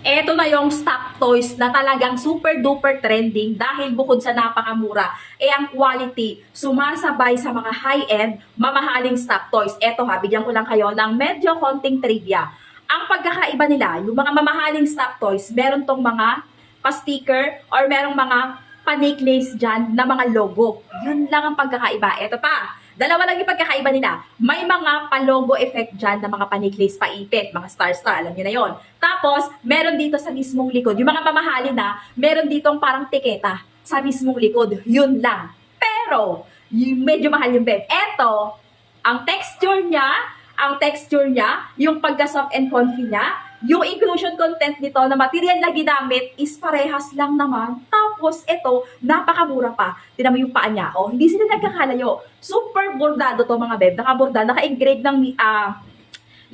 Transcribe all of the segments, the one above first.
Eto na yung stock toys na talagang super duper trending dahil bukod sa napakamura, ang quality sumasabay sa mga high-end, mamahaling stock toys. Eto ha, bigyan ko lang kayo ng medyo konting trivia. Ang pagkakaiba nila, yung mga mamahaling stock toys, meron tong mga pa-sticker or merong mga pa-necklace dyan na mga logo. Yun lang ang pagkakaiba. Eto pa, dalawa lang yung pagkakaiba nila. May mga pa-logo effect dyan na mga pa-necklace, pa-ipit, mga star-star, alam niyo na yon. Tapos, meron dito sa mismong likod, yung mga mamahalin na, meron ditong parang tiketa sa mismong likod. Yun lang. Pero, yung medyo mahal yung beb. Eto, ang texture niya, yung pagka-soft and comfy niya, yung inclusion content nito na material na ginamit is parehas lang naman. Tapos, ito, napakamura pa. Tignan mo yung paa niya. Oh, hindi sila nagkakalayo. Super bordado to mga beb. Naka-engrave ng,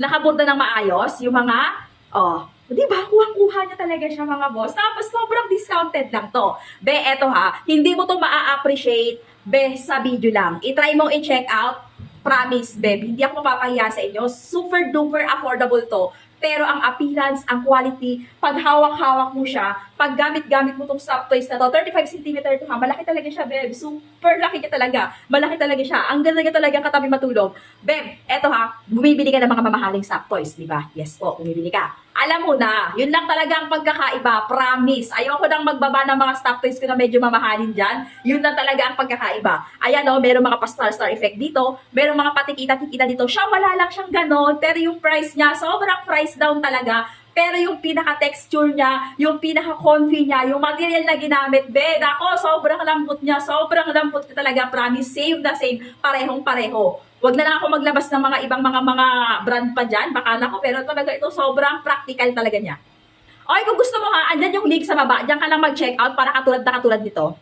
nakaborda ng maayos. Yung mga, di ba? Kuhang-kuha niya talaga siya mga boss. Tapos, sobrang discounted lang to. Be, eto ha, hindi mo to maa-appreciate, be, sa video lang. I-try mo i-check out. Promise, beb, hindi ako mapapahiya sa inyo. Super duper affordable to. Pero ang appearance, ang quality, pag hawak-hawak mo siya, pag gamit-gamit mo tong soft toys na to, 35 cm to ha, malaki talaga siya, beb. Super laki ka talaga. Malaki talaga siya. Ang ganda talaga katabi matulog. Beb, eto ha, bumibili ka ng mga mamahaling soft toys, di ba? Yes po, bumibili ka. Alam mo na, yun lang talaga ang pagkakaiba, promise. Ayoko nang magbaba ng mga stock toys ko na medyo mamahalin dyan. Yun lang talaga ang pagkakaiba. Ayan o, meron mga pa-star-star effect dito, meron mga patikita-tikita dito. Siya, wala lang siyang ganon, pero yung price niya, sobrang price down talaga. Pero yung pinaka-texture niya, yung pinaka-comfy niya, yung material na ginamit, be, ako, sobrang lambot niya, sobrang lambot niya talaga, promise, same na same, parehong-pareho. Wag na lang ako maglabas ng mga ibang mga brand pa dyan, baka na ko, pero talaga ito sobrang practical talaga niya. Okay, kung gusto mo ha, andyan yung link sa baba, dyan ka lang mag-check out para katulad na katulad nito.